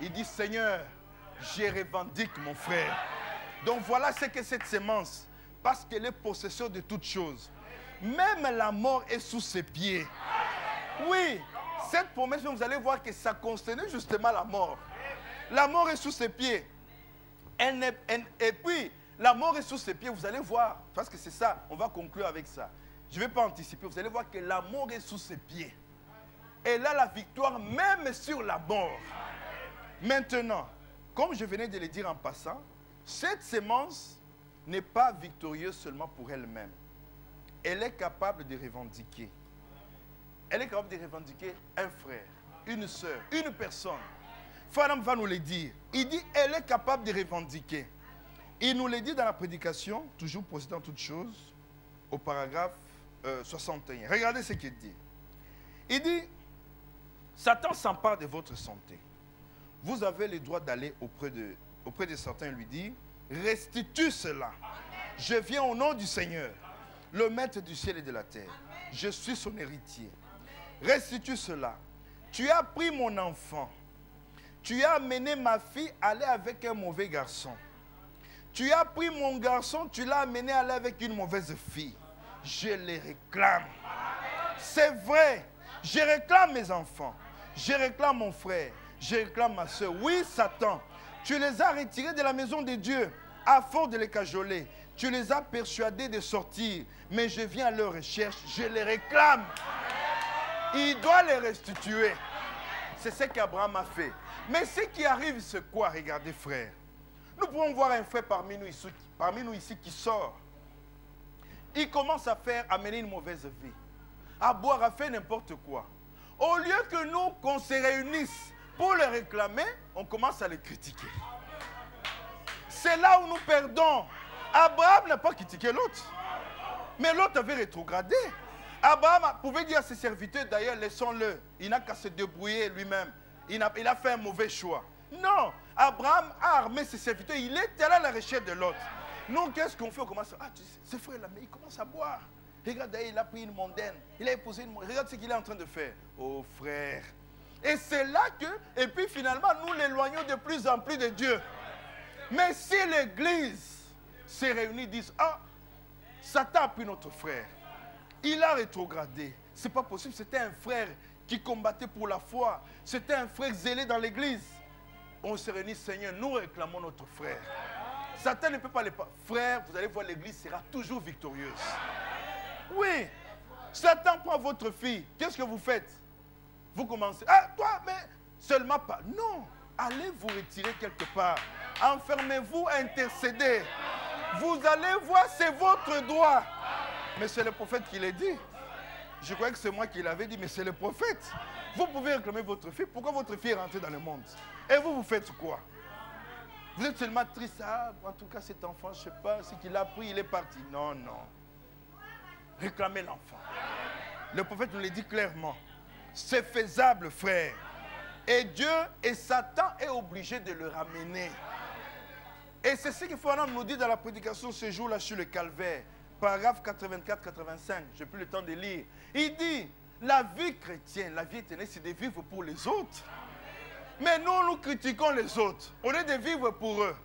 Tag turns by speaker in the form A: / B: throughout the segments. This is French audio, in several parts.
A: Il dit, Seigneur, je revendique mon frère. Donc voilà ce que cette sémence, parce qu'elle est possesseur de toutes choses. Même la mort est sous ses pieds. Oui, cette promesse, vous allez voir que ça concernait justement la mort. La mort est sous ses pieds. Et puis, la mort est sous ses pieds, vous allez voir, parce que c'est ça, on va conclure avec ça. Je ne vais pas anticiper, vous allez voir que la mort est sous ses pieds. Elle a la victoire même sur la mort. Maintenant, comme je venais de le dire en passant, cette sémence n'est pas victorieuse seulement pour elle-même. Elle est capable de revendiquer. Elle est capable de revendiquer un frère, une soeur, une personne. Fadam va nous le dire. Il dit, elle est capable de revendiquer. Il nous le dit dans la prédication, toujours possédant toutes choses, au paragraphe 61. Regardez ce qu'il dit. Il dit, Satan s'empare de votre santé. Vous avez le droit d'aller auprès de Satan et lui dire, restitue cela. Je viens au nom du Seigneur, le maître du ciel et de la terre. Je suis son héritier. Restitue cela. Tu as pris mon enfant. Tu as amené ma fille aller avec un mauvais garçon. Tu as pris mon garçon, tu l'as amené aller avec une mauvaise fille. Je les réclame. C'est vrai. Je réclame mes enfants. Je réclame mon frère. Je réclame ma soeur. Oui, Satan, tu les as retirés de la maison de Dieu à force de les cajoler. Tu les as persuadés de sortir. Mais je viens à leur recherche. Je les réclame. Il doit les restituer. C'est ce qu'Abraham a fait. Mais ce qui arrive, c'est quoi? Regardez, frère. Nous pouvons voir un frère parmi nous ici qui sort. Il commence à mener une mauvaise vie. À boire, à faire n'importe quoi. Au lieu que nous, qu'on se réunisse pour le réclamer, on commence à le critiquer. C'est là où nous perdons. Abraham n'a pas critiqué l'autre. Mais l'autre avait rétrogradé. Abraham pouvait dire à ses serviteurs, d'ailleurs, laissons-le. Il n'a qu'à se débrouiller lui-même. Il a fait un mauvais choix. Non, Abraham a armé ses serviteurs. Il est allé à la recherche de l'autre. Nous, qu'est-ce qu'on fait? On commence à... Ah, tu sais, ce frère-là, mais il commence à boire. Regarde, d'ailleurs, il a pris une mondaine. Il a épousé une mondaine. Regarde ce qu'il est en train de faire. Oh, frère. Et c'est là que... Et puis, finalement, nous l'éloignons de plus en plus de Dieu. Mais si l'Église s'est réunie, disent, ah, Satan a pris notre frère. Il a rétrogradé. Ce n'est pas possible. C'était un frère qui combattait pour la foi. C'était un frère zélé dans l'église. On se réunit, Seigneur, nous réclamons notre frère. Satan ne peut pas les... Frère, vous allez voir, l'église sera toujours victorieuse. Oui. Satan prend votre fille. Qu'est-ce que vous faites? Vous commencez. Ah, toi, mais seulement pas. Non. Allez vous retirer quelque part. Enfermez-vous, intercédez. Vous allez voir, c'est votre droit. Mais c'est le prophète qui l'a dit. Je croyais que c'est moi qui l'avais dit, mais c'est le prophète. Vous pouvez réclamer votre fille. Pourquoi votre fille est rentrée dans le monde? Et vous, vous faites quoi? Vous êtes seulement triste. Ah, en tout cas, cet enfant, je ne sais pas, ce qu'il a pris, il est parti. Non, non. Réclamez l'enfant. Le prophète nous l'a dit clairement. C'est faisable, frère. Et Dieu et Satan est obligé de le ramener. Et c'est ce qu'il faut nous dire dans la prédication ce jour-là sur le calvaire. Paragraphe 84-85, je n'ai plus le temps de lire. Il dit, la vie chrétienne, la vie éternelle, c'est de vivre pour les autres. Mais nous critiquons les autres. Au lieu de vivre pour eux.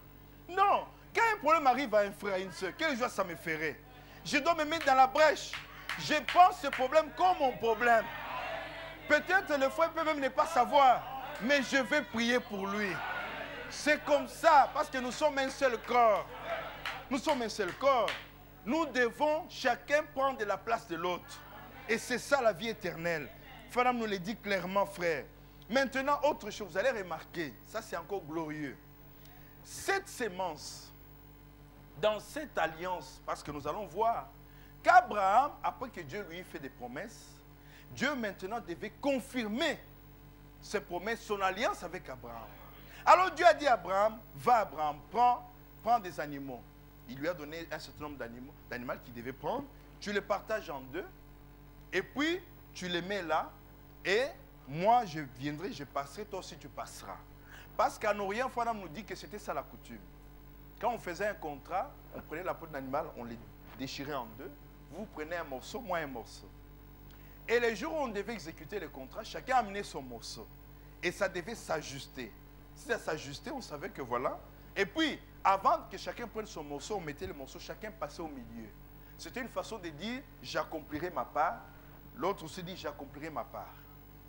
A: Non. Quand un problème arrive à un frère, à une soeur, quelle joie ça me ferait? Je dois me mettre dans la brèche. Je prends ce problème comme mon problème. Peut-être le frère peut même ne pas savoir. Mais je vais prier pour lui. C'est comme ça, parce que nous sommes un seul corps. Nous sommes un seul corps. Nous devons chacun prendre la place de l'autre. Et c'est ça la vie éternelle. Fadam nous le dit clairement, frère. Maintenant, autre chose, vous allez remarquer, ça c'est encore glorieux. Cette sémence, dans cette alliance, parce que nous allons voir qu'Abraham, après que Dieu lui fait des promesses, Dieu maintenant devait confirmer ses promesses, son alliance avec Abraham. Alors Dieu a dit à Abraham, va Abraham, prends des animaux. Il lui a donné un certain nombre d'animaux qu'il devait prendre. Tu les partages en deux. Et puis, tu les mets là. Et moi, je viendrai, je passerai. Toi aussi, tu passeras. Parce qu'en Orient, Fadam nous dit que c'était ça la coutume. Quand on faisait un contrat, on prenait la peau de l'animal, on les déchirait en deux. Vous prenez un morceau, moi un morceau. Et les jours où on devait exécuter le contrat, chacun amenait son morceau. Et ça devait s'ajuster. Si ça s'ajustait, on savait que voilà. Et puis, avant que chacun prenne son morceau, on mettait le morceau, chacun passait au milieu. C'était une façon de dire, j'accomplirai ma part. L'autre aussi dit, j'accomplirai ma part.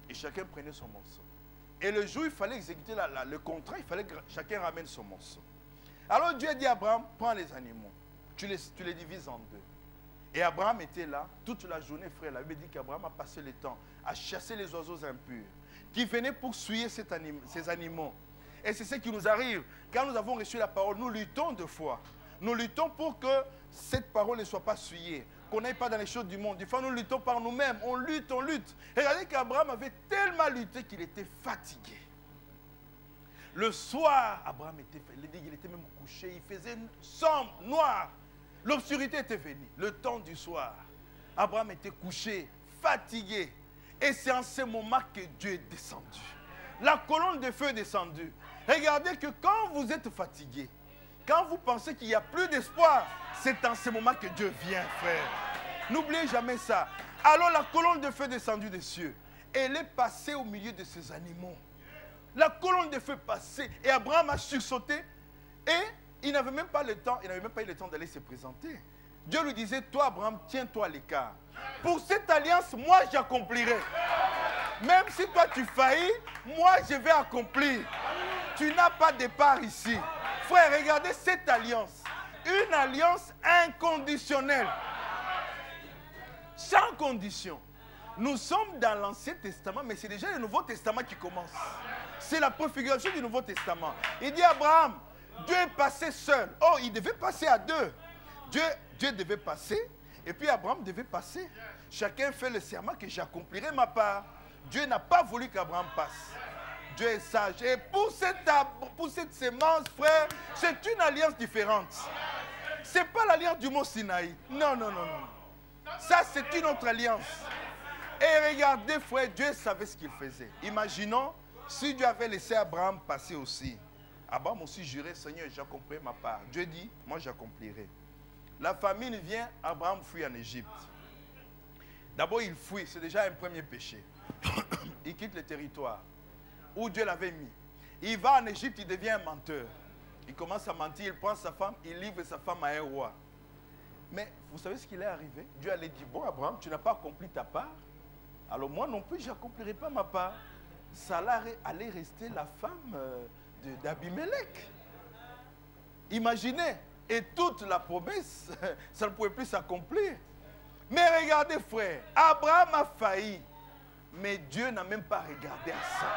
A: Et chacun prenait son morceau. Et le jour où il fallait exécuter le contrat, il fallait que chacun ramène son morceau. Alors Dieu a dit à Abraham, prends les animaux, tu les divises en deux. Et Abraham était là toute la journée, frère. La Bible dit qu'Abraham a passé le temps à chasser les oiseaux impurs qui venaient pour souiller ces animaux. Et c'est ce qui nous arrive. Quand nous avons reçu la parole, nous luttons de foi. Nous luttons pour que cette parole ne soit pas souillée, qu'on n'aille pas dans les choses du monde. Des fois, nous luttons par nous-mêmes. On lutte, on lutte. Et regardez qu'Abraham avait tellement lutté qu'il était fatigué. Le soir, Abraham il était même couché. Il faisait sombre, noir. L'obscurité était venue. Le temps du soir. Abraham était couché, fatigué. Et c'est en ce moment que Dieu est descendu. La colonne de feu est descendue. Regardez que quand vous êtes fatigué, quand vous pensez qu'il n'y a plus d'espoir, c'est en ce moment que Dieu vient, frère. N'oubliez jamais ça. Alors la colonne de feu est descendue des cieux. Elle est passée au milieu de ces animaux. La colonne de feu passée. Et Abraham a sursauté. Et il n'avait même pas le temps, il n'avait même pas eu le temps d'aller se présenter. Dieu lui disait, toi Abraham, tiens-toi à l'écart. Pour cette alliance, moi j'accomplirai. Même si toi tu faillis, moi je vais accomplir. Tu n'as pas de part ici. Frère, regardez cette alliance. Une alliance inconditionnelle. Sans condition. Nous sommes dans l'Ancien Testament, mais c'est déjà le Nouveau Testament qui commence. C'est la préfiguration du Nouveau Testament. Il dit à Abraham, Dieu est passé seul. Oh, il devait passer à deux. Dieu devait passer, et puis Abraham devait passer. Chacun fait le serment que j'accomplirai ma part. Dieu n'a pas voulu qu'Abraham passe. Dieu est sage. Et pour cette sémence, frère, c'est une alliance différente. Ce n'est pas l'alliance du mont Sinaï. Non, non, non, non. Ça, c'est une autre alliance. Et regardez, frère, Dieu savait ce qu'il faisait. Imaginons si Dieu avait laissé Abraham passer aussi. Abraham aussi jurait, Seigneur, j'accomplirai ma part. Dieu dit, moi j'accomplirai. La famine vient, Abraham fuit en Égypte. D'abord, il fuit, c'est déjà un premier péché. Il quitte le territoire où Dieu l'avait mis. Il va en Égypte, il devient un menteur. Il commence à mentir, il prend sa femme, il livre sa femme à un roi. Mais vous savez ce qu'il est arrivé? Dieu allait dire, bon Abraham, tu n'as pas accompli ta part. Alors moi non plus, je n'accomplirai pas ma part. Ça allait rester la femme d'Abimelech. Imaginez, et toute la promesse, ça ne pouvait plus s'accomplir. Mais regardez frère, Abraham a failli, mais Dieu n'a même pas regardé à ça.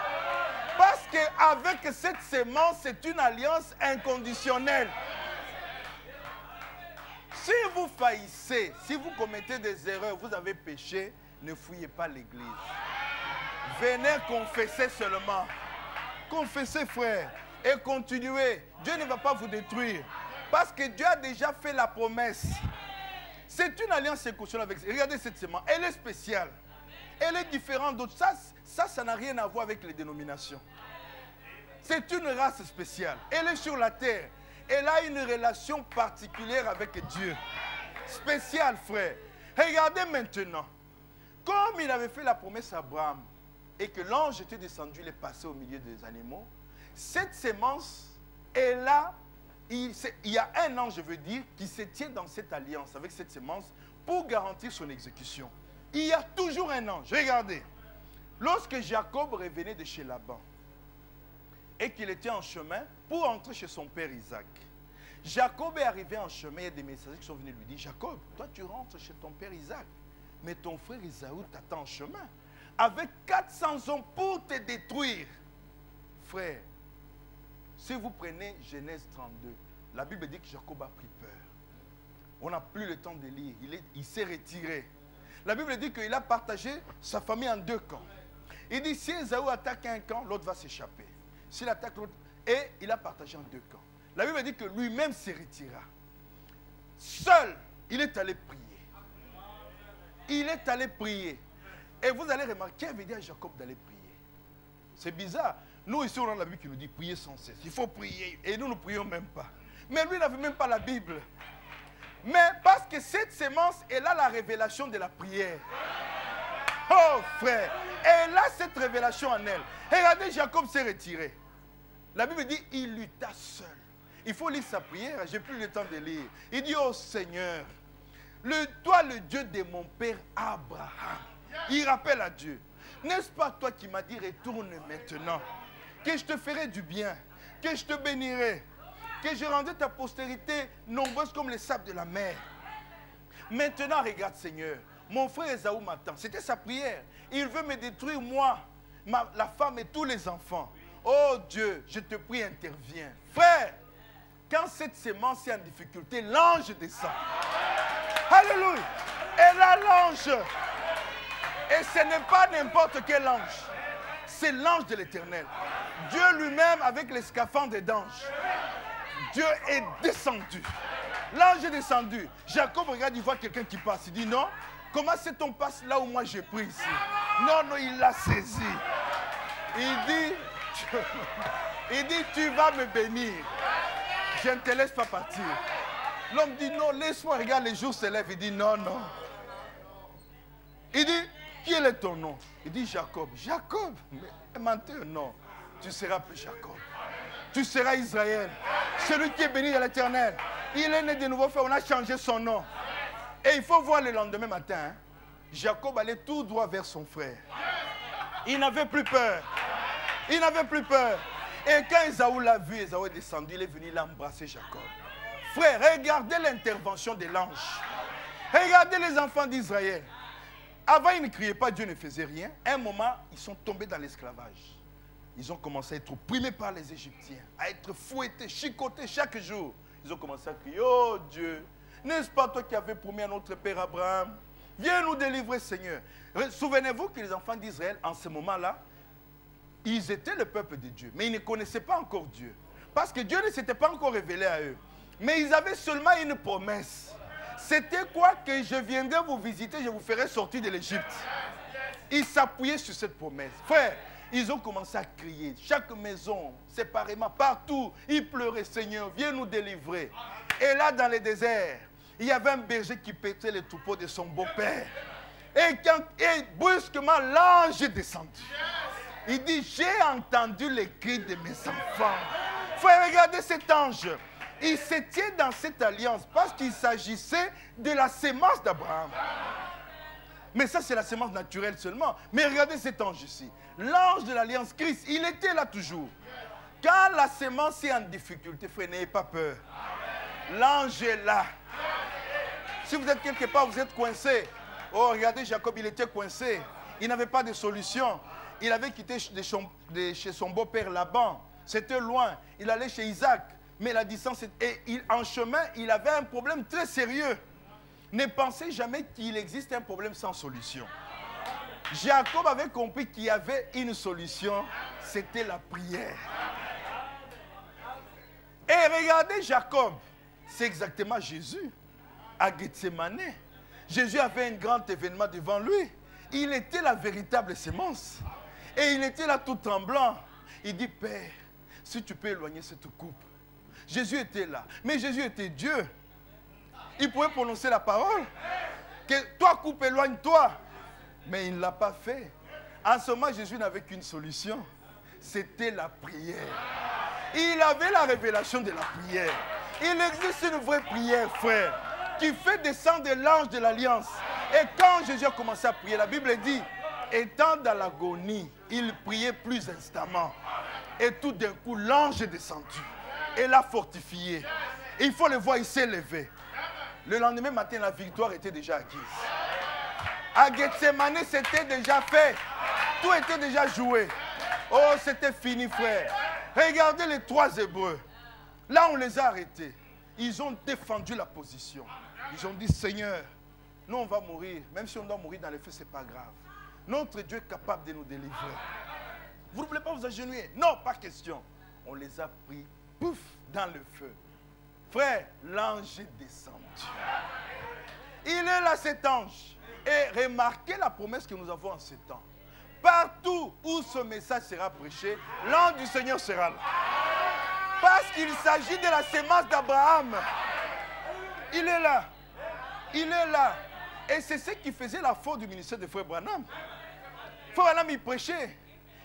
A: Parce qu'avec cette sémence, c'est une alliance inconditionnelle. Si vous faillissez, si vous commettez des erreurs, vous avez péché, ne fouillez pas l'église. Venez confesser seulement. Confessez, frère, et continuez. Dieu ne va pas vous détruire. Parce que Dieu a déjà fait la promesse. C'est une alliance inconditionnelle avec... Regardez cette sémence, elle est spéciale. Elle est différente d'autres. Ça n'a rien à voir avec les dénominations. C'est une race spéciale. Elle est sur la terre. Elle a une relation particulière avec Dieu. Spéciale, frère. Regardez maintenant. Comme il avait fait la promesse à Abraham et que l'ange était descendu, il est passé au milieu des animaux, cette sémence est là. Il y a un ange, je veux dire, qui se tient dans cette alliance avec cette sémence pour garantir son exécution. Il y a toujours un ange. Regardez. Lorsque Jacob revenait de chez Laban et qu'il était en chemin pour entrer chez son père Isaac, Jacob est arrivé en chemin. Il y a des messagers qui sont venus lui dire, Jacob, toi tu rentres chez ton père Isaac, mais ton frère Isaou t'attend en chemin avec 400 hommes pour te détruire. Frère, si vous prenez Genèse 32, la Bible dit que Jacob a pris peur. On n'a plus le temps de lire. Il s'est retiré. La Bible dit qu'il a partagé sa famille en deux camps. Il dit, si Esaü attaque un camp, l'autre va s'échapper. S'il attaque l'autre, et il a partagé en deux camps. La Bible dit que lui-même se retira. Seul, il est allé prier. Il est allé prier. Et vous allez remarquer, il veut dire à Jacob d'aller prier. C'est bizarre. Nous, ici, on a la Bible qui nous dit prier sans cesse. Il faut prier. Et nous ne prions même pas. Mais lui, il n'avait même pas la Bible. Mais parce que cette sémence, elle a la révélation de la prière. Oh, frère. Elle a cette révélation en elle. Regardez, Jacob s'est retiré. La Bible dit, il lutta seul. Il faut lire sa prière, j'ai plus le temps de lire. Il dit, oh Seigneur, toi le Dieu de mon père Abraham. Il rappelle à Dieu. N'est-ce pas toi qui m'as dit, retourne maintenant, que je te ferai du bien, que je te bénirai, que je rendrai ta postérité nombreuse comme les sables de la mer. Maintenant, regarde Seigneur, mon frère Ésaü m'attend. C'était sa prière. Il veut me détruire, moi, la femme et tous les enfants. Oh Dieu, je te prie, interviens. Frère, quand cette sémence est en difficulté, l'ange descend. Alléluia. Et là, l'ange. Et ce n'est pas n'importe quel ange. C'est l'ange de l'Éternel. Dieu lui-même avec les scaphandres d'ange. Dieu est descendu. L'ange est descendu. Jacob regarde, il voit quelqu'un qui passe. Il dit non, comment c'est-on passe là où moi j'ai pris ici? Non, non, il l'a saisi. Il dit, tu vas me bénir. Je ne te laisse pas partir. L'homme dit non, laisse-moi, regarde, les jours se lèvent. Il dit non, non. Il dit, quel est ton nom? Il dit Jacob. Jacob, mais menteur, non. Tu seras plus Jacob. Tu seras Israël. Celui qui est béni de l'Éternel. Il est né de nouveau fait, on a changé son nom. Et il faut voir le lendemain matin, hein, Jacob allait tout droit vers son frère. Il n'avait plus peur. Il n'avait plus peur. Et quand Ésaü l'a vu, Ésaü est descendu, il est venu l'embrasser Jacob. Frère, regardez l'intervention de l'ange. Regardez les enfants d'Israël. Avant, ils ne criaient pas, Dieu ne faisait rien. À un moment, ils sont tombés dans l'esclavage. Ils ont commencé à être opprimés par les Égyptiens, à être fouettés, chicotés chaque jour. Ils ont commencé à crier, oh Dieu, n'est-ce pas toi qui avais promis à notre père Abraham? Viens nous délivrer, Seigneur. Souvenez-vous que les enfants d'Israël, en ce moment-là, ils étaient le peuple de Dieu, mais ils ne connaissaient pas encore Dieu. Parce que Dieu ne s'était pas encore révélé à eux. Mais ils avaient seulement une promesse. C'était quoi? Que je viendrai vous visiter, je vous ferai sortir de l'Égypte. Ils s'appuyaient sur cette promesse. Frère, ils ont commencé à crier. Chaque maison, séparément, partout, ils pleuraient, Seigneur, viens nous délivrer. Et là, dans le désert, il y avait un berger qui pétait les troupeaux de son beau-père. Et brusquement, l'ange est descendu. Il dit, j'ai entendu les cris de mes enfants. Frère, regardez cet ange. Il se tient dans cette alliance parce qu'il s'agissait de la sémence d'Abraham. Mais ça, c'est la sémence naturelle seulement. Mais regardez cet ange ici. L'ange de l'alliance Christ, il était là toujours. Quand la sémence est en difficulté, frère, n'ayez pas peur. L'ange est là. Si vous êtes quelque part, vous êtes coincé. Oh, regardez, Jacob, il était coincé. Il n'avait pas de solution. Il avait quitté chez son beau-père Laban. C'était loin. Il allait chez Isaac. Mais la distance, en chemin, il avait un problème très sérieux. Ne pensez jamais qu'il existe un problème sans solution. Jacob avait compris qu'il y avait une solution, c'était la prière. Et regardez Jacob, c'est exactement Jésus, à Gethsemane. Jésus avait un grand événement devant lui. Il était la véritable sémence. Et il était là tout tremblant. Il dit, Père, si tu peux éloigner cette coupe. Jésus était là. Mais Jésus était Dieu. Il pouvait prononcer la parole. Que toi, coupe, éloigne-toi. Mais il ne l'a pas fait. En ce moment, Jésus n'avait qu'une solution. C'était la prière. Il avait la révélation de la prière. Il existe une vraie prière, frère, qui fait descendre l'ange de l'alliance. Et quand Jésus a commencé à prier, la Bible dit, étant dans l'agonie, il priait plus instamment. Et tout d'un coup, l'ange est descendu. Et l'a fortifié. Et il faut le voir, il s'est levé. Le lendemain matin, la victoire était déjà acquise. À Gethsemane, c'était déjà fait. Tout était déjà joué. Oh, c'était fini, frère. Regardez les 3 Hébreux. Là, on les a arrêtés. Ils ont défendu la position. Ils ont dit, Seigneur, nous, on va mourir. Même si on doit mourir dans les feux, ce n'est pas grave. Notre Dieu est capable de nous délivrer. Vous ne voulez pas vous agenouiller? Non, pas question. On les a pris, pouf, dans le feu. Frère, l'ange est descendu. Il est là, cet ange. Et remarquez la promesse que nous avons en ce temps. Partout où ce message sera prêché, l'ange du Seigneur sera là. Parce qu'il s'agit de la sémence d'Abraham. Il est là. Il est là. Et c'est ce qui faisait la faute du ministère de Frère Branham. Frère Branham, il prêchait.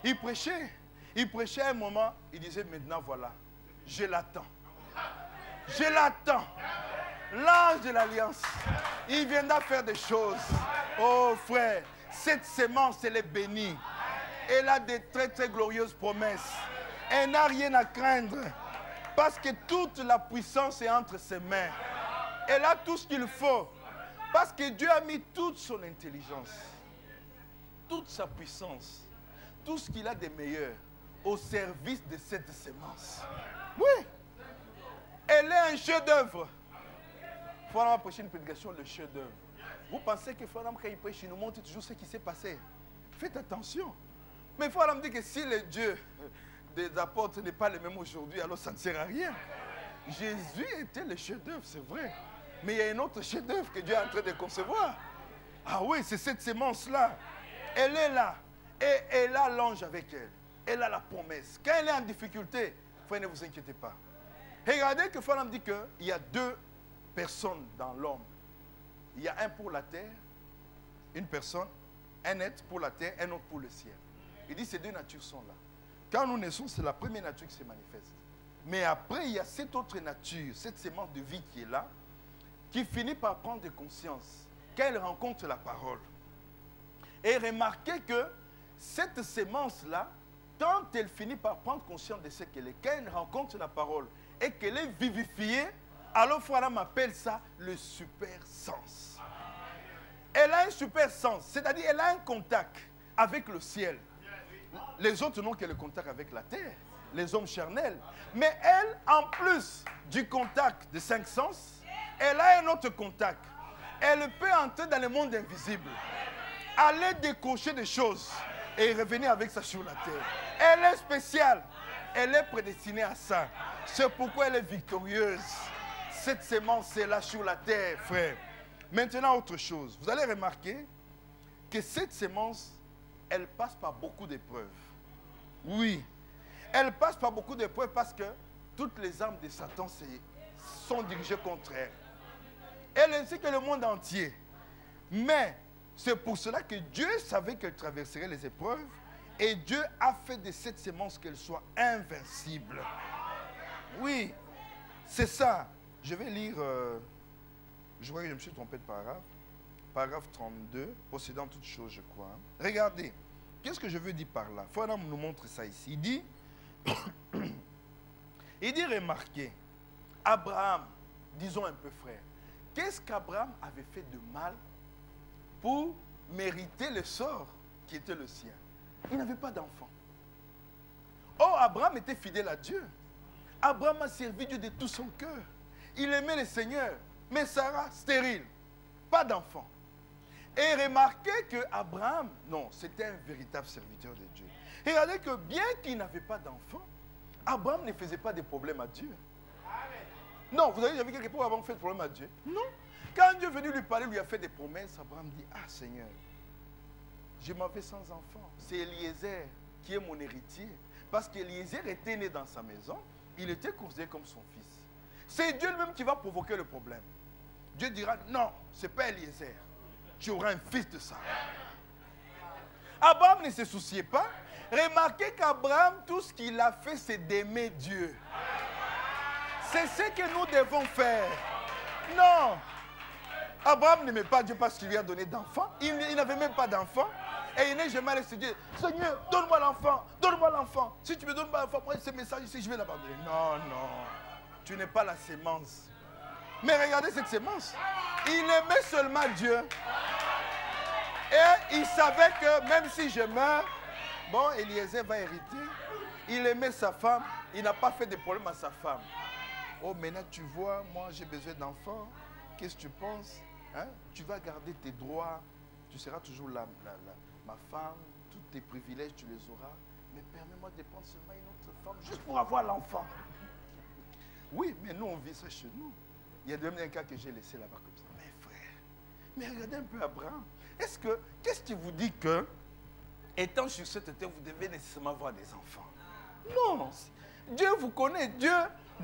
A: Il prêchait. Il prêchait un moment, il disait, maintenant voilà, je l'attends. Je l'attends. L'ange de l'alliance, il viendra faire des choses. Oh frère, cette sémence, elle est bénie. Elle a des très très glorieuses promesses. Elle n'a rien à craindre. Parce que toute la puissance est entre ses mains. Elle a tout ce qu'il faut. Parce que Dieu a mis toute son intelligence, toute sa puissance, tout ce qu'il a de meilleur au service de cette sémence. Oui. Elle est un chef-d'œuvre. Il faut prêcher une prédication, le chef-d'œuvre. Vous pensez que quand il prêche, il nous montre toujours ce qui s'est passé. Faites attention. Mais il faut me dire que si le Dieu des apôtres n'est pas le même aujourd'hui, alors ça ne sert à rien. Jésus était le chef-d'œuvre, c'est vrai. Mais il y a un autre chef-d'œuvre que Dieu est en train de concevoir. Ah oui, c'est cette sémence-là. Elle est là. Et elle a l'ange avec elle. Elle a la promesse. Quand elle est en difficulté, frère, ne vous inquiétez pas. Regardez que Frère me dit qu'il y a deux personnes dans l'homme. Il y a un pour la terre, une personne, un être pour la terre, un autre pour le ciel. Il dit ces deux natures sont là. Quand nous naissons, c'est la première nature qui se manifeste. Mais après, il y a cette autre nature, cette sémence de vie qui est là, qui finit par prendre conscience quand elle rencontre la parole. Et remarquez que cette sémence-là, quand elle finit par prendre conscience de ce qu'elle est, quand elle rencontre la parole et qu'elle est vivifiée, alors Frère m'appelle ça le super sens. Elle a un super sens, c'est-à-dire elle a un contact avec le ciel. Les autres n'ont que le contact avec la terre, les hommes charnels. Mais elle, en plus du contact de 5 sens, elle a un autre contact. Elle peut entrer dans le monde invisible, aller décocher des choses et revenir avec ça sur la terre. Elle est spéciale. Elle est prédestinée à ça. C'est pourquoi elle est victorieuse. Cette sémence est là sur la terre, frère. Maintenant, autre chose. Vous allez remarquer que cette sémence, elle passe par beaucoup d'épreuves. Oui. Elle passe par beaucoup d'épreuves parce que toutes les armes de Satan sont dirigées contre elle. Elle ainsi que le monde entier. Mais c'est pour cela que Dieu savait qu'elle traverserait les épreuves et Dieu a fait de cette sémence qu'elle soit invincible. Oui, c'est ça. Je vais lire, je vois que je me suis trompé de paragraphe. Paragraphe 32, possédant toutes choses, je crois. Regardez, qu'est-ce que je veux dire par là? Frère nous montre ça ici. Il dit, remarquez, Abraham, disons un peu frère, qu'est-ce qu'Abraham avait fait de mal pour mériter le sort qui était le sien? Il n'avait pas d'enfant. Oh, Abraham était fidèle à Dieu. Abraham a servi Dieu de tout son cœur. Il aimait le Seigneur. Mais Sarah, stérile, pas d'enfant. Et remarquez que Abraham, non, c'était un véritable serviteur de Dieu. Et regardez que bien qu'il n'avait pas d'enfant, Abraham ne faisait pas de problème à Dieu. Non, vous avez déjà vu quelque part où Abraham fait de problème à Dieu? Non. Quand Dieu est venu lui parler, lui a fait des promesses, Abraham dit, ah Seigneur, je m'en vais sans enfant. C'est Eliezer qui est mon héritier. Parce qu'Eliezer était né dans sa maison, il était considéré comme son fils. C'est Dieu lui-même qui va provoquer le problème. Dieu dira, non, ce n'est pas Eliezer. Tu auras un fils de Sarah. Abraham ne se souciait pas. Remarquez qu'Abraham, tout ce qu'il a fait, c'est d'aimer Dieu. C'est ce que nous devons faire. Non. Abraham n'aimait pas Dieu parce qu'il lui a donné d'enfants. Il n'avait même pas d'enfants. Et il n'est jamais allé se dire, Seigneur, donne-moi l'enfant, donne-moi l'enfant. Si tu me donnes pas l'enfant, moi, ce message ici, je vais l'abandonner. Non, non. Tu n'es pas la sémence. Mais regardez cette sémence. Il aimait seulement Dieu. Et il savait que même si je meurs, bon, Eliezer va hériter. Il aimait sa femme. Il n'a pas fait de problème à sa femme. Oh, maintenant tu vois, moi j'ai besoin d'enfants. Qu'est-ce que tu penses? Hein? Tu vas garder tes droits. Tu seras toujours ma femme. Tous tes privilèges, tu les auras. Mais permets-moi de prendre seulement une autre femme juste pour avoir l'enfant. Oui, mais nous on vit ça chez nous. Il y a même un cas que j'ai laissé là-bas comme ça. Mais frère, mais regardez un peu Abraham. Qu'est-ce qui vous dit que, étant sur cette terre, vous devez nécessairement avoir des enfants? Non. Dieu vous connaît. Dieu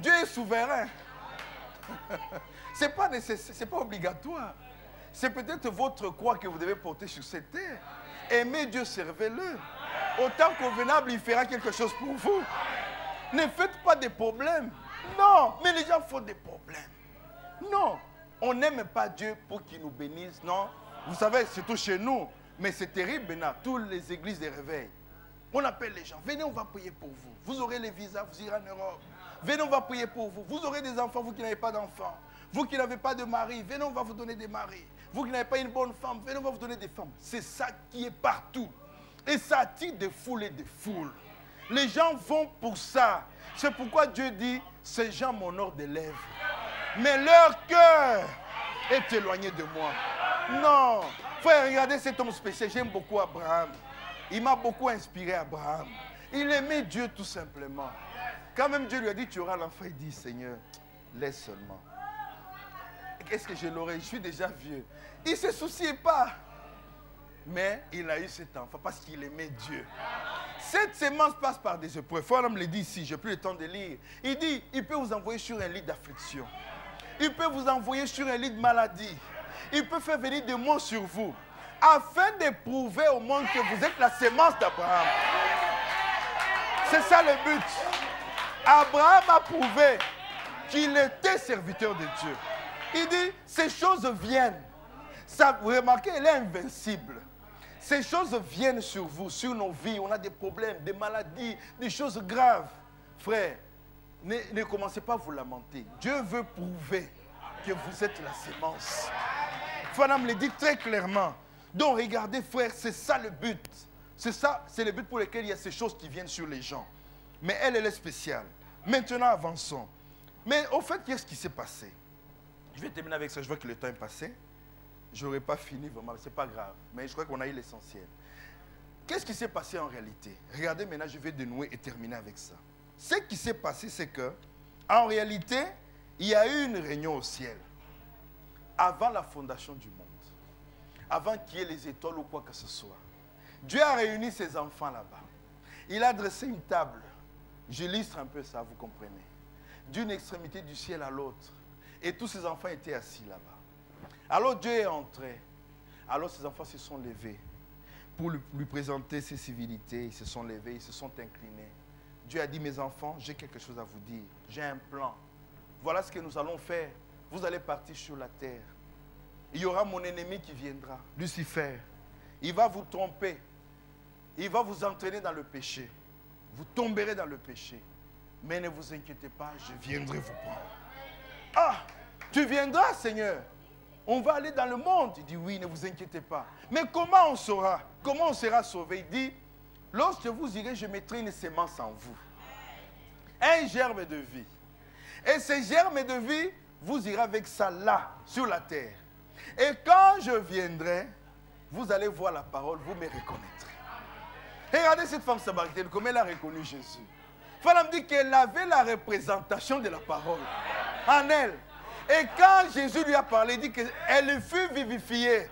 A: est souverain. Ce n'est pas obligatoire. C'est peut-être votre croix que vous devez porter sur cette terre. Aimez Dieu, servez-le. autant convenable, il fera quelque chose pour vous. Ne faites pas des problèmes. Non, mais les gens font des problèmes. Non, on n'aime pas Dieu pour qu'il nous bénisse, non. Vous savez, surtout chez nous, mais c'est terrible maintenant, toutes les églises de réveil. On appelle les gens, venez, on va prier pour vous. Vous aurez les visas, vous irez en Europe. Venez, on va prier pour vous. Vous aurez des enfants, vous qui n'avez pas d'enfants. Vous qui n'avez pas de mari, venez, on va vous donner des maris. Vous qui n'avez pas une bonne femme, venez, on va vous donner des femmes. C'est ça qui est partout. Et ça attire des foules et des foules. Les gens vont pour ça. C'est pourquoi Dieu dit, ces gens m'honorent des lèvres. Mais leur cœur est éloigné de moi. Non. Frère, regardez cet homme spécial. J'aime beaucoup Abraham. Il m'a beaucoup inspiré, Abraham. Il aimait Dieu tout simplement. Quand même Dieu lui a dit, tu auras l'enfant, il dit, Seigneur, laisse seulement. Qu'est-ce que je l'aurais? Je suis déjà vieux. Il ne se souciait pas. Mais il a eu cet enfant parce qu'il aimait Dieu. Cette sémence passe par des épreuves. Frère me le dit ici, je n'ai plus le temps de lire. Il dit, il peut vous envoyer sur un lit d'affliction. Il peut vous envoyer sur un lit de maladie. Il peut faire venir des mots sur vous. Afin de prouver au monde que vous êtes la sémence d'Abraham. C'est ça le but. Abraham a prouvé qu'il était serviteur de Dieu. Il dit, ces choses viennent. Ça, vous remarquez, elle est invincible. Ces choses viennent sur vous, sur nos vies. On a des problèmes, des maladies, des choses graves. Frère, ne commencez pas à vous lamenter. Dieu veut prouver que vous êtes la sémence. Frère me le dit très clairement. Donc regardez frère, c'est ça le but. C'est ça, c'est le but pour lequel il y a ces choses qui viennent sur les gens. Mais elle est spéciale. Maintenant, avançons. Mais au fait, qu'est-ce qui s'est passé? Je vais terminer avec ça, je vois que le temps est passé. Je n'aurais pas fini vraiment, ce n'est pas grave. Mais je crois qu'on a eu l'essentiel. Qu'est-ce qui s'est passé en réalité? Regardez maintenant, je vais dénouer et terminer avec ça. Ce qui s'est passé, c'est que, en réalité, il y a eu une réunion au ciel. Avant la fondation du monde. Avant qu'il y ait les étoiles ou quoi que ce soit. Dieu a réuni ses enfants là-bas. Il a dressé une table. J'illustre un peu ça, vous comprenez. D'une extrémité du ciel à l'autre. Et tous ses enfants étaient assis là-bas. Alors Dieu est entré. Alors ses enfants se sont levés. Pour lui présenter ses civilités, ils se sont levés, ils se sont inclinés. Dieu a dit, mes enfants, j'ai quelque chose à vous dire. J'ai un plan. Voilà ce que nous allons faire. Vous allez partir sur la terre. Il y aura mon ennemi qui viendra, Lucifer. Il va vous tromper. Il va vous entraîner dans le péché. Vous tomberez dans le péché. Mais ne vous inquiétez pas, je viendrai vous prendre. Ah, tu viendras, Seigneur. On va aller dans le monde. Il dit, oui, ne vous inquiétez pas. Mais comment on saura? Comment on sera sauvé? Il dit, lorsque vous irez, je mettrai une sémence en vous. Un germe de vie. Et ce germe de vie, vous irez avec ça là, sur la terre. Et quand je viendrai, vous allez voir la parole, vous me reconnaîtrez. Regardez cette femme samaritaine, comme elle a reconnu Jésus. Femme me dit qu'elle avait la représentation de la parole en elle. Et quand Jésus lui a parlé, il dit qu'elle fut vivifiée.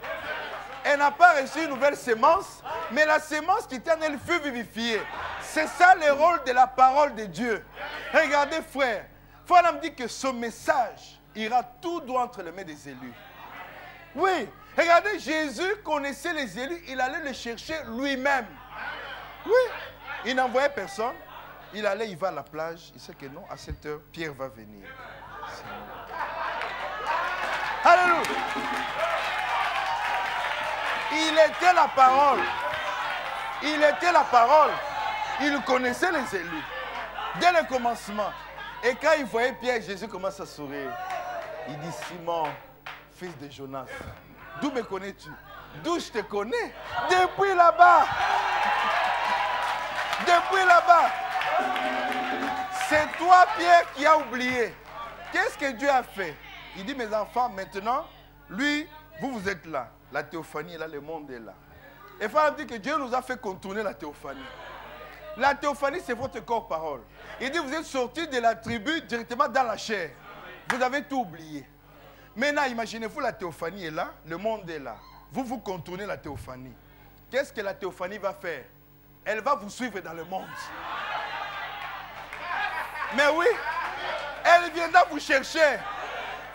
A: Elle n'a pas reçu une nouvelle sémence, mais la sémence qui était en elle fut vivifiée. C'est ça le rôle de la parole de Dieu. Regardez frère, Femme me dit que ce message ira tout droit entre les mains des élus. Oui, regardez, Jésus connaissait les élus, il allait les chercher lui-même. Oui, il n'envoyait personne. Il allait, il va à la plage, il sait que non, à cette heure, Pierre va venir. Alléluia. Il était la parole. Il était la parole. Il connaissait les élus. Dès le commencement. Et quand il voyait Pierre, Jésus commence à sourire. Il dit, Simon, fils de Jonas, d'où me connais-tu? D'où je te connais? Depuis là-bas. Depuis là-bas. C'est toi, Pierre, qui as oublié. Qu'est-ce que Dieu a fait? Il dit, mes enfants, maintenant, lui, vous êtes là. La théophanie est là, le monde est là. Et il faut dire que Dieu nous a fait contourner la théophanie. La théophanie, c'est votre corps-parole. Il dit, vous êtes sortis de la tribu directement dans la chair. Vous avez tout oublié. Maintenant, imaginez-vous, la théophanie est là, le monde est là. Vous contournez la théophanie. Qu'est-ce que la théophanie va faire? Elle va vous suivre dans le monde. Mais oui, elle viendra vous chercher.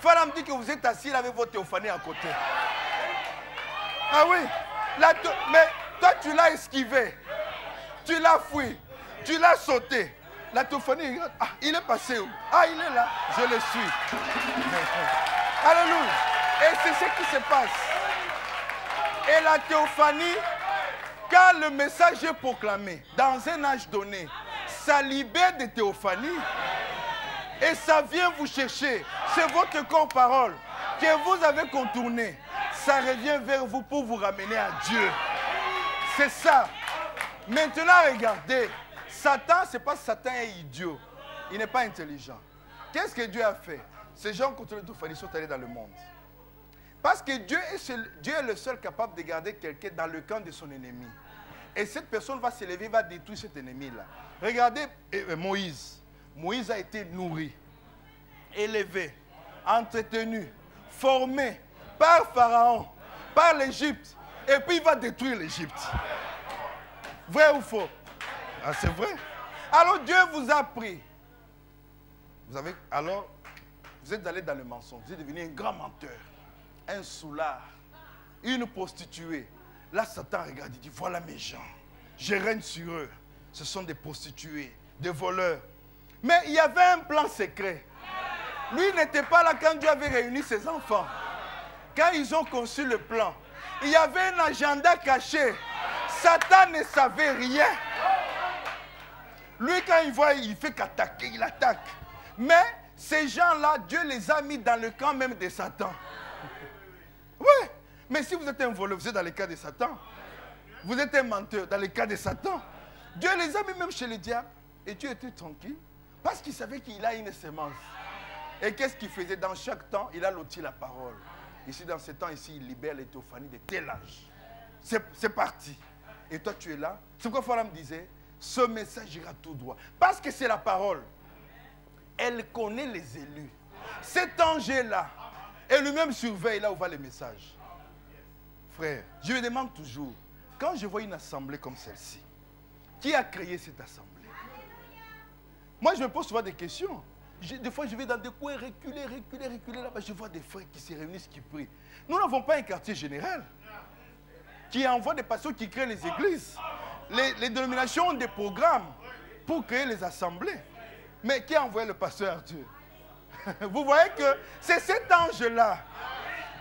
A: Fala me dit que vous êtes assis avec votre théophanie à côté. Ah oui, mais toi tu l'as esquivé. Tu l'as fouillé. Tu l'as sauté. La théophanie, regarde. Ah, il est passé où? Ah, il est là. Je le suis. Alléluia. Et c'est ce qui se passe. Et la théophanie, quand le message est proclamé dans un âge donné, ça libère des théophanies. Et ça vient vous chercher. C'est votre corps-parole que vous avez contourné. Ça revient vers vous pour vous ramener à Dieu. C'est ça. Maintenant, regardez. Satan, c'est pas Satan est idiot. Il n'est pas intelligent. Qu'est-ce que Dieu a fait? Ces gens contre le théophanie sont allés dans le monde. Parce que Dieu est le seul capable de garder quelqu'un dans le camp de son ennemi. Et cette personne va s'élever, va détruire cet ennemi-là. Regardez Moïse. Moïse a été nourri, élevé, entretenu, formé par Pharaon, par l'Égypte. Et puis il va détruire l'Égypte. Vrai ou faux? Ah, c'est vrai. Alors Dieu vous a pris. Alors, vous êtes allé dans le mensonge. Vous êtes devenu un grand menteur, un soulard, une prostituée. Là, Satan regarde, il dit, voilà mes gens. Je règne sur eux. Ce sont des prostituées, des voleurs. Mais il y avait un plan secret. Lui n'était pas là quand Dieu avait réuni ses enfants. Quand ils ont conçu le plan, il y avait un agenda caché. Satan ne savait rien. Lui, quand il voit, il fait qu'attaquer, il attaque. Mais ces gens-là, Dieu les a mis dans le camp même de Satan. Oui, mais si vous êtes un voleur, vous êtes dans le cas de Satan. Vous êtes un menteur dans le cas de Satan. Dieu les a mis même chez les diables. Et Dieu était tranquille parce qu'il savait qu'il a une sémence. Et qu'est-ce qu'il faisait? Dans chaque temps, il a loti la parole. Ici, dans ce temps, ici, il libère les théophanies de tel âge. C'est parti. Et toi, tu es là. C'est pourquoi Phalam disait, ce message ira tout droit. Parce que c'est la parole. Elle connaît les élus. Cet ange-là, elle lui-même surveille là où va le message. Frère, je me demande toujours, quand je vois une assemblée comme celle-ci, qui a créé cette assemblée? Moi, je me pose souvent des questions. Des fois, je vais dans des coins reculer là-bas. Je vois des frères qui se réunissent, qui prient. Nous n'avons pas un quartier général qui envoie des pasteurs qui créent les églises. Les dénominations ont des programmes pour créer les assemblées. Mais qui a envoyé le pasteur Arthur? Vous voyez que c'est cet ange-là.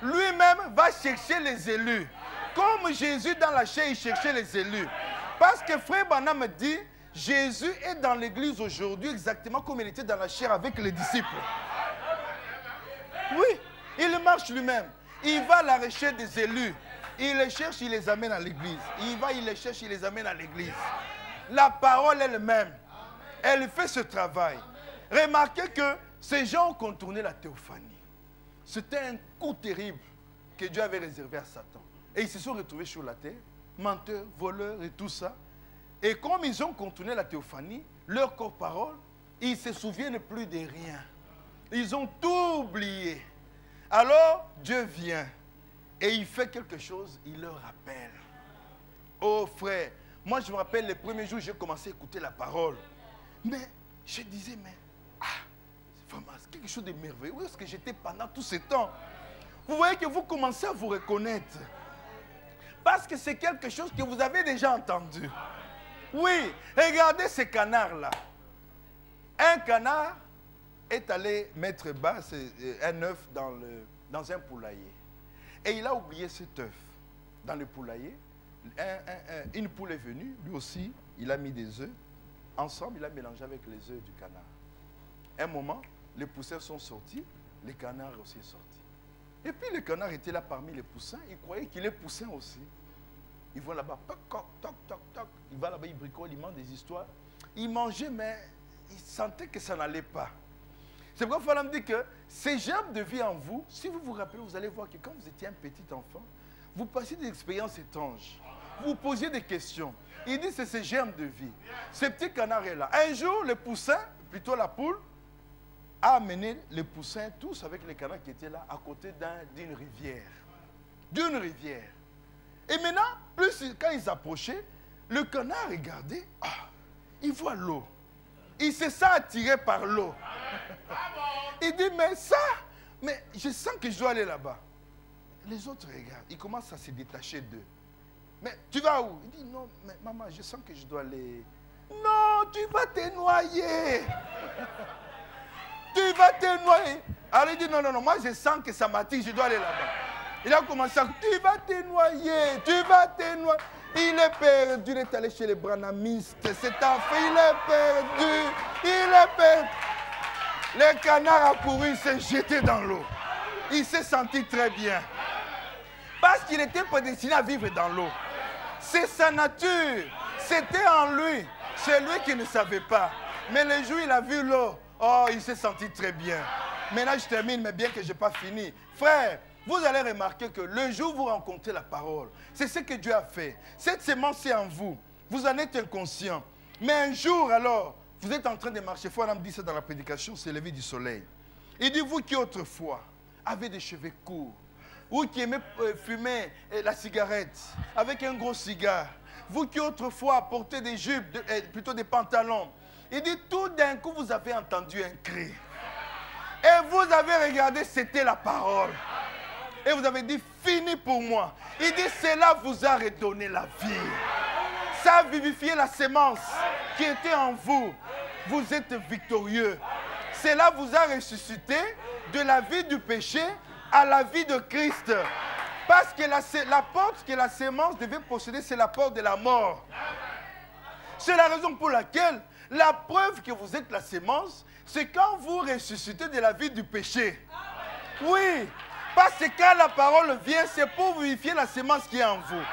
A: Lui-même va chercher les élus. Comme Jésus dans la chair, il cherchait les élus. Parce que frère Branham me dit, Jésus est dans l'église aujourd'hui exactement comme il était dans la chair avec les disciples. Oui, il marche lui-même. Il va à la recherche des élus. Il les cherche, il les amène à l'église. Il va, il les cherche, il les amène à l'église. La parole elle-même, elle fait ce travail. Remarquez que ces gens ont contourné la théophanie. C'était un coup terrible que Dieu avait réservé à Satan. Et ils se sont retrouvés sur la terre, menteurs, voleurs et tout ça. Et comme ils ont contourné la théophanie, leur corps-parole, ils ne se souviennent plus de rien. Ils ont tout oublié. Alors, Dieu vient et il fait quelque chose, il leur rappelle. Oh frère, moi je me rappelle les premiers jours, j'ai commencé à écouter la parole. Mais je disais, mais, c'est vraiment quelque chose de merveilleux. Où est-ce que j'étais pendant tout ce temps? Vous voyez que vous commencez à vous reconnaître. Parce que c'est quelque chose que vous avez déjà entendu. Oui, regardez ces canards-là. Un canard est allé mettre bas un œuf dans un poulailler. Et il a oublié cet œuf dans le poulailler. Une poule est venue, lui aussi, il a mis des œufs. Ensemble, il a mélangé avec les œufs du canard. Un moment, les poussins sont sortis, les canards aussi sont sortis. Et puis le canard était là parmi les poussins, il croyait qu'il est poussin aussi. Il va là-bas, toc, toc, toc, toc. Il va là-bas, il bricole, il mange des histoires. Il mangeait, mais il sentait que ça n'allait pas. C'est pourquoi il faut me dire que ces germes de vie en vous, si vous vous rappelez, vous allez voir que quand vous étiez un petit enfant, vous passiez des expériences étranges. Vous posiez des questions. Il dit c'est ces germes de vie. Ce petit canard est là. Un jour, le poussin, plutôt la poule, a amené les poussins, tous avec les canards qui étaient là, à côté d'une rivière. D'une rivière. Et maintenant, quand ils approchaient, le canard regardait, il voit l'eau. Il se sent attiré par l'eau. Il dit, mais je sens que je dois aller là-bas. Les autres regardent, ils commencent à se détacher d'eux. mais tu vas où? Il dit, non, mais maman, je sens que je dois aller. Non, tu vas te noyer. Tu vas te noyer. Alors il dit, non, non, non, moi je sens que ça m'attire, je dois aller là-bas. Il a commencé à, tu vas te noyer, tu vas te noyer. Il est perdu, il est allé chez les branamistes. Cet enfant, il est perdu, il est perdu. Le canard a couru, il s'est jeté dans l'eau. Il s'est senti très bien. Parce qu'il était prédestiné à vivre dans l'eau. C'est sa nature. C'était en lui. C'est lui qui ne savait pas. Mais le jour où il a vu l'eau, oh, il s'est senti très bien. Maintenant, je termine, mais bien que je n'ai pas fini. Frère, vous allez remarquer que le jour où vous rencontrez la parole, c'est ce que Dieu a fait. Cette semence est en vous. Vous en êtes inconscient. Mais un jour, alors, vous êtes en train de marcher. Frère, on me dit ça dans la prédication, c'est lever du soleil. Il dit, vous qui autrefois avez des cheveux courts, ou qui aimez fumer la cigarette avec un gros cigare, vous qui autrefois portez des jupes, plutôt des pantalons, il dit tout d'un coup vous avez entendu un cri. Et vous avez regardé, c'était la parole. Et vous avez dit, fini pour moi. Il dit, cela vous a redonné la vie. Ça a vivifié la sémence qui était en vous. Vous êtes victorieux. Cela vous a ressuscité de la vie du péché à la vie de Christ. Parce que la porte que la sémence devait posséder, c'est la porte de la mort. C'est la raison pour laquelle la preuve que vous êtes la sémence, c'est quand vous ressuscitez de la vie du péché. Oui, parce que quand la parole vient, c'est pour vivifier la sémence qui est en vous.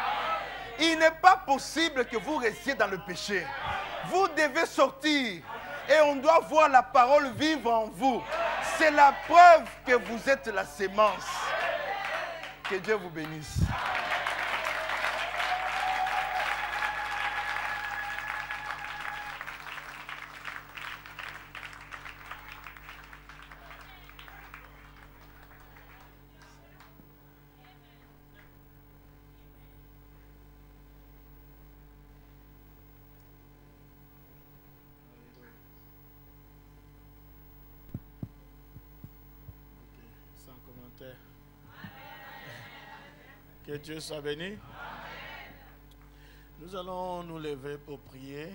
A: Il n'est pas possible que vous restiez dans le péché. Vous devez sortir et on doit voir la parole vivre en vous. C'est la preuve que vous êtes la sémence. Que Dieu vous bénisse.
B: Que Dieu soit béni. Amen. Nous allons nous lever pour prier.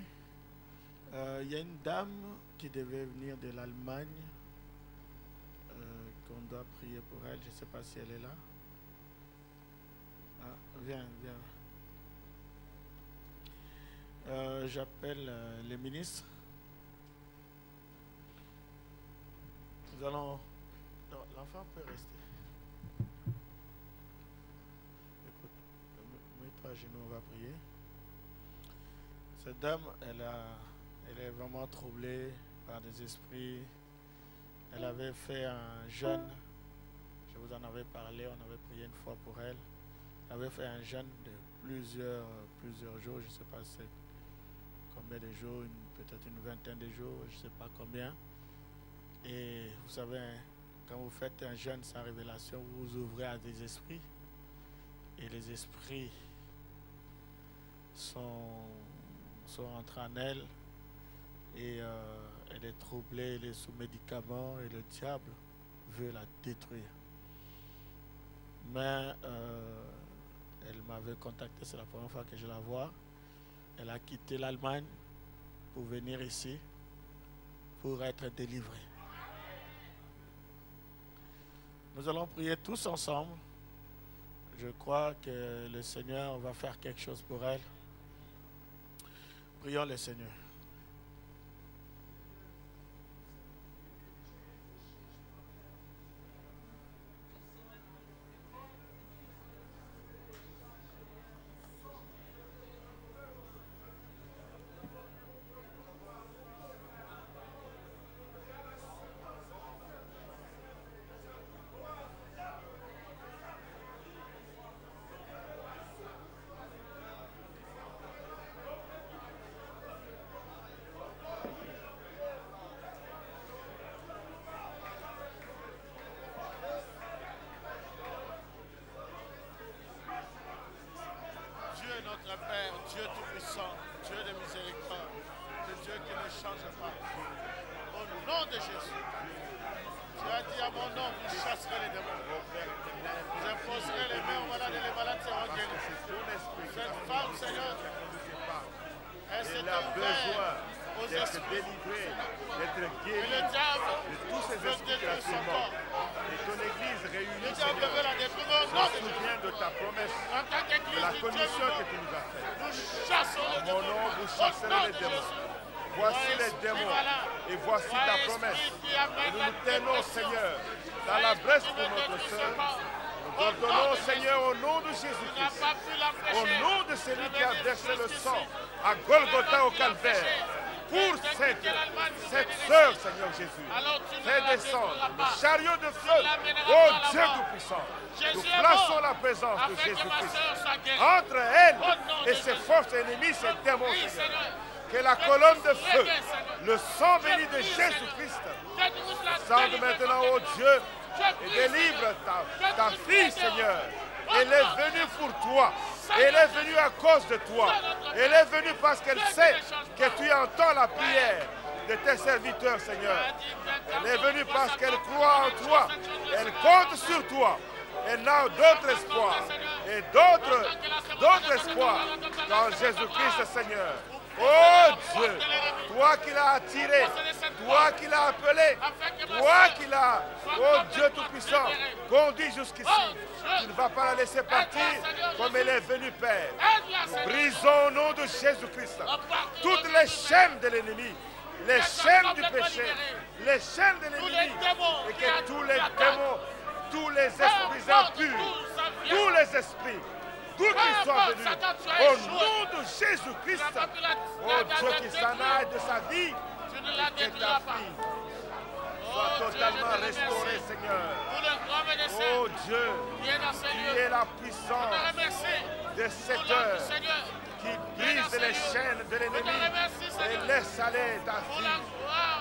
B: Il y a une dame qui devait venir de l'Allemagne, qu'on doit prier pour elle. Je ne sais pas si elle est là. Ah, viens, viens. J'appelle les ministres. Nous allons... Non, l'enfant peut rester. Mets-toi à genoux, on va prier. Cette dame, elle est vraiment troublée par des esprits. Elle avait fait un jeûne. Je vous en avais parlé, on avait prié une fois pour elle. Elle avait fait un jeûne de plusieurs jours, je ne sais pas c'est combien de jours, peut-être une vingtaine de jours, je ne sais pas combien. Et vous savez, quand vous faites un jeûne sans révélation, vous vous ouvrez à des esprits. Et les esprits sont entrés en elle. Et elle est troublée, elle est sous médicaments. Et le diable veut la détruire. Mais elle m'avait contacté, c'est la première fois que je la vois. Elle a quitté l'Allemagne pour venir ici, pour être délivrée. Nous allons prier tous ensemble. Je crois que le Seigneur va faire quelque chose pour elle. Prions le Seigneur. Notre Père, Dieu Tout-Puissant, Dieu de miséricorde, le Dieu qui ne change pas. Au nom de Jésus, Tu as dit à mon nom, vous chasserez les démons. Vous imposerez les mains aux malades et les malades seront guéris. Cette femme, Seigneur, elle s'est ouverte d'être délivrée, d'être guérie de tous ces esprits qui la tourmentent. Et ton église réunie, Seigneur, se souvient de ta promesse, de la commission que tu nous as faite. En mon nom, vous chasserez les démons. Voici les démons et voici ta promesse. Et nous nous tenons, Seigneur, dans la brèche pour notre sœur. Nous ordonnons, Seigneur, au nom de Jésus-Christ, au nom de celui qui a versé le sang à Golgotha au Calvaire, pour cette sœur, Seigneur Jésus, fais descendre le chariot de feu, ô Dieu Tout-Puissant. Nous plaçons la présence de Jésus-Christ entre elle et ses forces ennemies, ses démons, Seigneur. Que la colonne de feu, le sang béni de Jésus-Christ, descende maintenant, ô Dieu, et délivre ta fille, Seigneur. Elle est venue pour toi. Elle est venue à cause de toi. Elle est venue parce qu'elle sait que tu entends la prière de tes serviteurs, Seigneur. Elle est venue parce qu'elle croit en toi. Elle compte sur toi. Elle n'a d'autre espoir. Et d'autres espoirs qu'en Jésus-Christ, Seigneur. Oh Dieu, toi qui l'as attiré, toi qui l'as appelé, toi qui l'as, oh Dieu Tout-Puissant, conduit jusqu'ici. Tu ne vas pas la laisser partir comme elle est venue, Père. Nous brisons au nom de Jésus-Christ toutes les chaînes de l'ennemi, les chaînes du péché, les chaînes de l'ennemi, et que tous les démons, tous les esprits impurs, tous les esprits, d'où qu'ils soient venus, au nom de Jésus-Christ, oh Dieu, qui s'en aille de sa vie, que ta fille soit totalement restaurée, Seigneur. Oh Dieu, tu es la puissance de cette heure qui brise les chaînes de l'ennemi et laisse aller ta fille,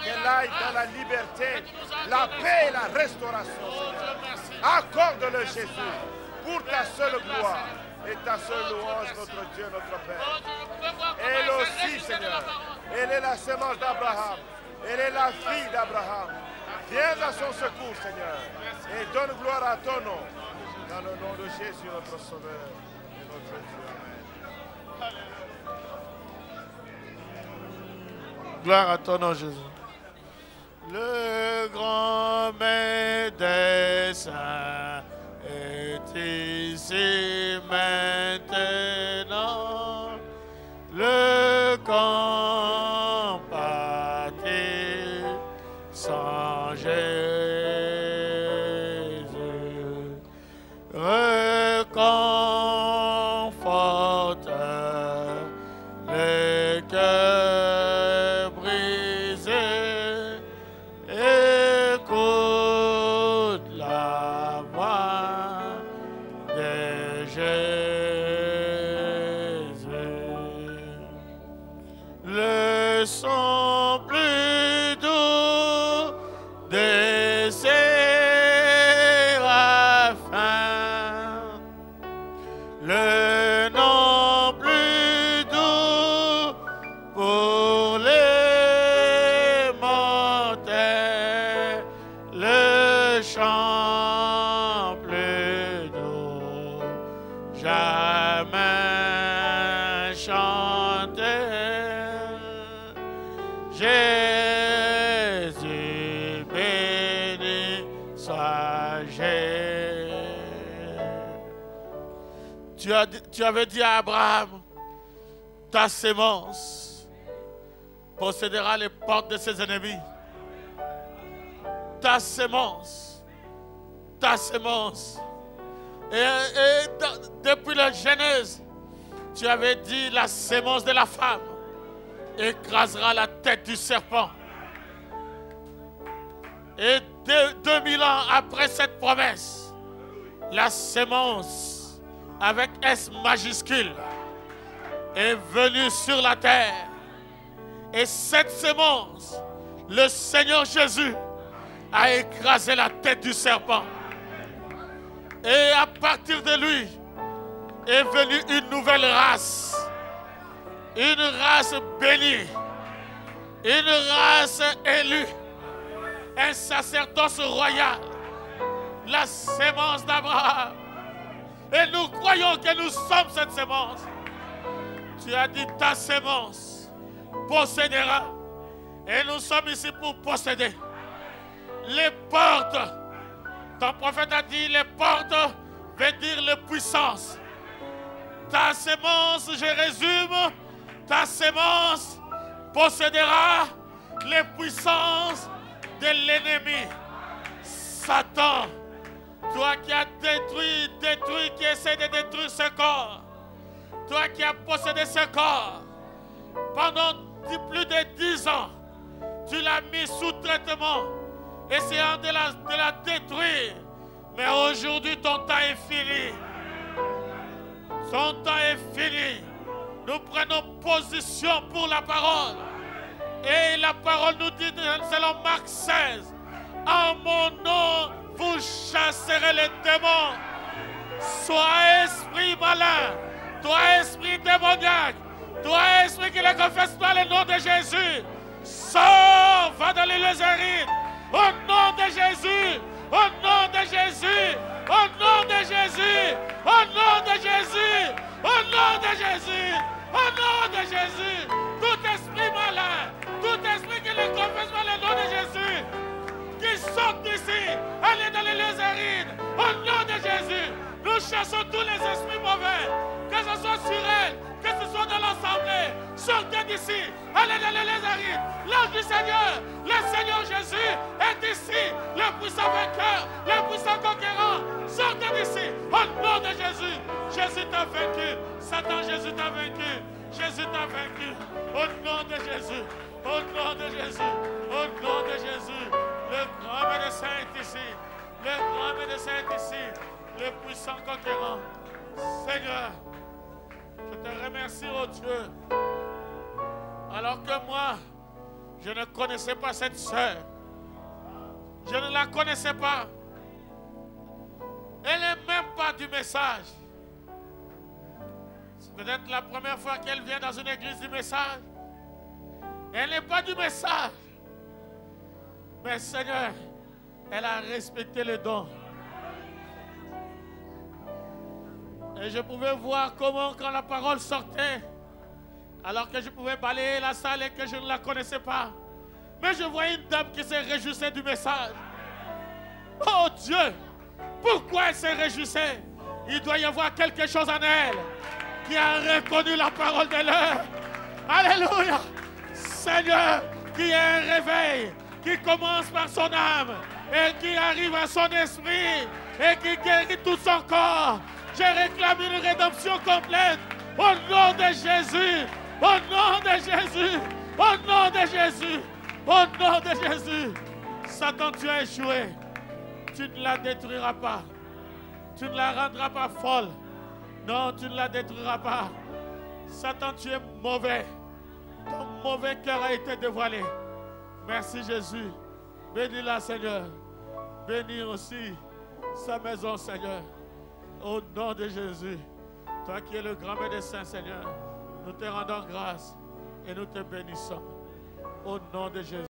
B: qu'elle aille dans la liberté, la paix et la restauration, Seigneur. Accorde-le, Jésus, pour ta seule gloire. Et ta seule louange, notre Dieu, notre Père. Elle aussi, Seigneur, elle est la semence d'Abraham. Elle est la fille d'Abraham. Viens à son secours, Seigneur, et donne gloire à ton nom. Dans le nom de Jésus, notre Sauveur et notre Dieu. Amen. Gloire à ton nom, Jésus. Le grand médecin est ici maintenant, le camp bâti sans Jésus, reconforte les cœurs brisés, écoute la voix de Jésus. Le son plus doux des séraphins, le nom plus doux pour les mortels, le chant plus doux jamais chanté. Jésus béni soit Jésus. Tu avais dit à Abraham, ta sémence possédera les portes de ses ennemis. Ta sémence, ta sémence. Et depuis la Genèse, tu avais dit la sémence de la femme écrasera la tête du serpent. Et 2000 ans après cette promesse, la sémence avec S majuscule est venue sur la terre. Et cette sémence, le Seigneur Jésus a écrasé la tête du serpent. Et à partir de lui est venue une nouvelle race. Une race bénie, une race élue, un sacerdoce royal, la sémence d'Abraham. Et nous croyons que nous sommes cette sémence. Tu as dit ta sémence possédera. Et nous sommes ici pour posséder. Les portes, ton prophète a dit, les portes veut dire les puissances. Ta sémence, je résume, ta sémence possédera les puissances de l'ennemi. Satan, toi qui as détruit, qui essaie de détruire ce corps, toi qui as possédé ce corps, pendant plus de 10 ans, tu l'as mis sous traitement, essayant de la détruire. Mais aujourd'hui, ton temps est fini. Son temps est fini. Nous prenons position pour la parole. Et la parole nous dit, selon Marc 16, en mon nom, vous chasserez les démons. Sois esprit malin, toi esprit démoniaque, toi esprit qui ne confesse pas le nom de Jésus, sors, va dans les lézarines. Au nom de Jésus, au nom de Jésus, au nom de Jésus, au nom de Jésus, au nom de Jésus, au nom de Jésus. Tout esprit malin, tout esprit qui ne confesse pas le nom de Jésus, qui sortent d'ici, allez dans les lézarines, au nom de Jésus. Nous chassons tous les esprits mauvais, que ce soit sur elle, que ce soit dans l'assemblée. Sortez d'ici, allez dans les lézarines. L'ange du Seigneur, le Seigneur Jésus est ici, le puissant vainqueur, le puissant conquérant. Sortez d'ici, au nom de Jésus. Jésus t'a vaincu, Satan, Jésus t'a vaincu, Jésus t'a vaincu. Au nom de Jésus, au nom de Jésus, au nom de Jésus. Le grand médecin est ici, le grand médecin est ici, le puissant conquérant. Seigneur, je te remercie, oh Dieu. Alors que moi, je ne connaissais pas cette sœur. Je ne la connaissais pas. Elle n'est même pas du message. C'est peut-être la première fois qu'elle vient dans une église du message. Elle n'est pas du message. Mais Seigneur, elle a respecté le don. Et je pouvais voir comment, quand la parole sortait, alors que je pouvais balayer la salle et que je ne la connaissais pas, mais je voyais une dame qui se réjouissait du message. Oh Dieu, pourquoi elle se réjouissait? Il doit y avoir quelque chose en elle qui a reconnu la parole de l'heure. Alléluia. Seigneur, qui est un réveil, qui commence par son âme et qui arrive à son esprit et qui guérit tout son corps. Je réclame une rédemption complète au nom de Jésus, au nom de Jésus, au nom de Jésus, au nom de Jésus. Satan, tu as échoué. Tu ne la détruiras pas. Tu ne la rendras pas folle. Non, tu ne la détruiras pas. Satan, tu es mauvais. Ton mauvais cœur a été dévoilé. Merci Jésus. Bénis-la, Seigneur. Bénis aussi sa maison, Seigneur. Au nom de Jésus. Toi qui es le grand médecin, Seigneur, nous te rendons grâce et nous te bénissons. Au nom de Jésus.